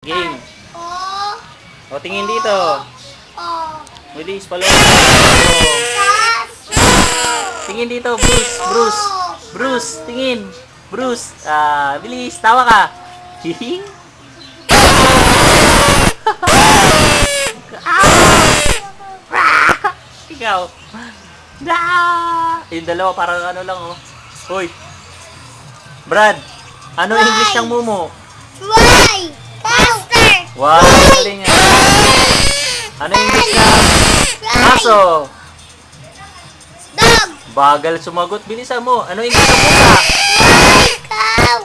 Game. Oh. O, tingin dito. Oh. Bilis, palo. Tas. Tingin dito, Bruce. Bruce. Bruce, tingin. Bruce. Bilis, tawa ka. Hihi. Ikaw. Yung dalawa parang ano lang, oh. Hoy. Brad, ano English ng mumu? Why? Master. Wow, galing nga. Ano English ng aso? Dog. Bagal sumagot, bilisan mo. Ano English ng pusa? Cow.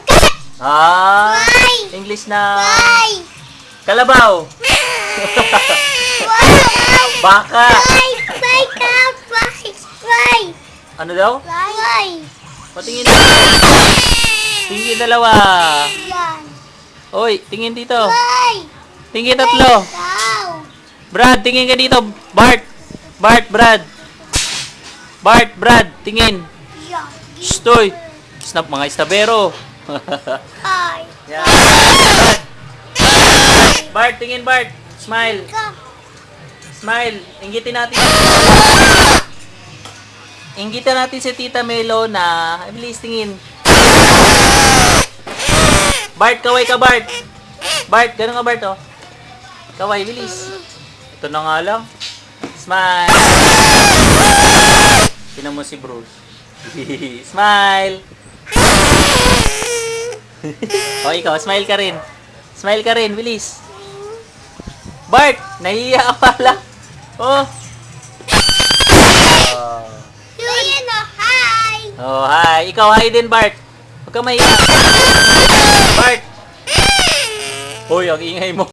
Why? English na Why? kalabaw. Wow. Baka. Why? Why? Cow. Why? Why? Ano daw? Why? Patingin na. Tingin dalawa. Yan. Oy, tingin dito. Why? Tingin tatlo. Cow. Brad, tingin ka dito. Bart. Bart, Brad. Bart, Brad, tingin. Yan. Stoy. Snap mga istabero. Hi. Yan. Bart, tingin Bart. Smile. Smile. Inggitin natin. Inggitin natin si Tita Melo na, bilis tingin. Bart, kaway ka Bart. Bart, gano'n ka Bart oh. Kaway, bilis. Ito na nga lang. Smile. Tinan mo si Bruce. Smile. O ikaw, smile ka rin. Smile ka rin, bilis. Bart, nahihiya ka pala. Oh. Ayan o, hi! Oh, hi. Ikaw, hi din, Bart. Huwag ka mahiya. Bart. Hoy, ang ingay mo.